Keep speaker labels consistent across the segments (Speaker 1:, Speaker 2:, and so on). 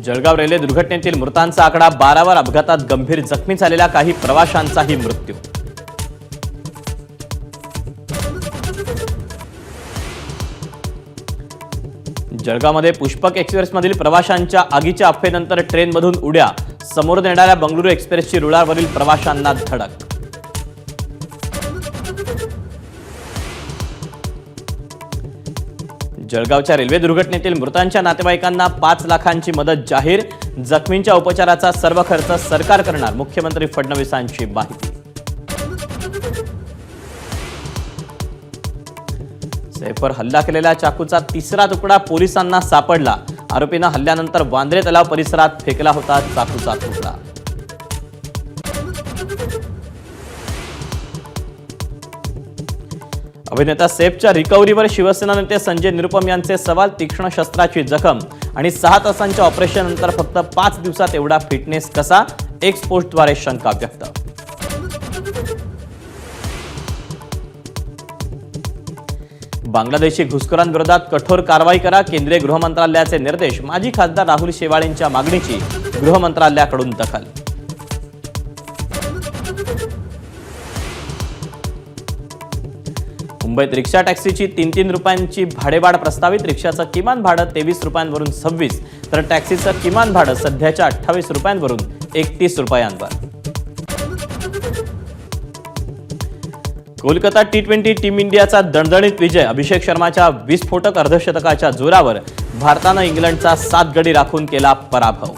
Speaker 1: Jalgaon railway दुर्घटनेतील मृतांचा आकडा 12 वर, अपघातात गंभीर जखमी झालेल्या काही प्रवाशांचाही मृत्यू। जळगावमध्ये पुष्पक एक्सप्रेसमधील प्रवाशांच्या आगीच्या अफवेनंतर ट्रेनमधून उड्या, समोरून येणाऱ्या बंगळुरू एक्सप्रेसची रुळावरील प्रवाशांना धडक। जळगावच्या रेल्वे दुर्घटनेतील मृतांच्या नातेवाईकांना 5 लाखांची मदत जाहीर, जखमींच्या उपचाराचा सर्व खर्च सरकार करणार, मुख्यमंत्री फडणवीसांची माहिती। सैफवर हल्ला केलेल्या चाकूचा 3रा तुकडा पोलिसांना सापडला, आरोपीनं हल्ल्यानंतर वांद्रे तलाव परिसरात फेकला होता चाकूचा तुकडा। अभिनेता सैफच्या रिकव्हरीवर शिवसेना नेते संजय निरुपम यांचे सवाल, तीक्ष्ण शस्त्राची जखम आणि 6 तासांच्या ऑपरेशननंतर फक्त 5 दिवसात एवढा फिटनेस कसा, एक्स पोस्टद्वारे शंका व्यक्त। बांगलादेशी घुसखोरांविरोधात कठोर कारवाई करा, केंद्रीय गृह मंत्रालयाचे निर्देश, माजी खासदार राहुल शेवाळेंच्या मागणीची गृह मंत्रालयाकडून दखल। मुंबईत रिक्षा टॅक्सीची 3-3 रुपयांची भाडेवाढ प्रस्तावित, रिक्षाचं किमान भाडं 23 रुपयांवरून 26, तर टॅक्सीचं किमान भाडं सध्याच्या 28 रुपयांवरून 31 रुपयांवर। कोलकाता T20 टीम इंडियाचा दणदणीत विजय, अभिषेक शर्माच्या विस्फोटक अर्धशतकाच्या जोरावर भारतानं इंग्लंडचा 7 गडी राखून केला पराभव।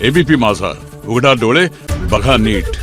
Speaker 2: एबीपी माझा, उघडा डोळे बघा नीट।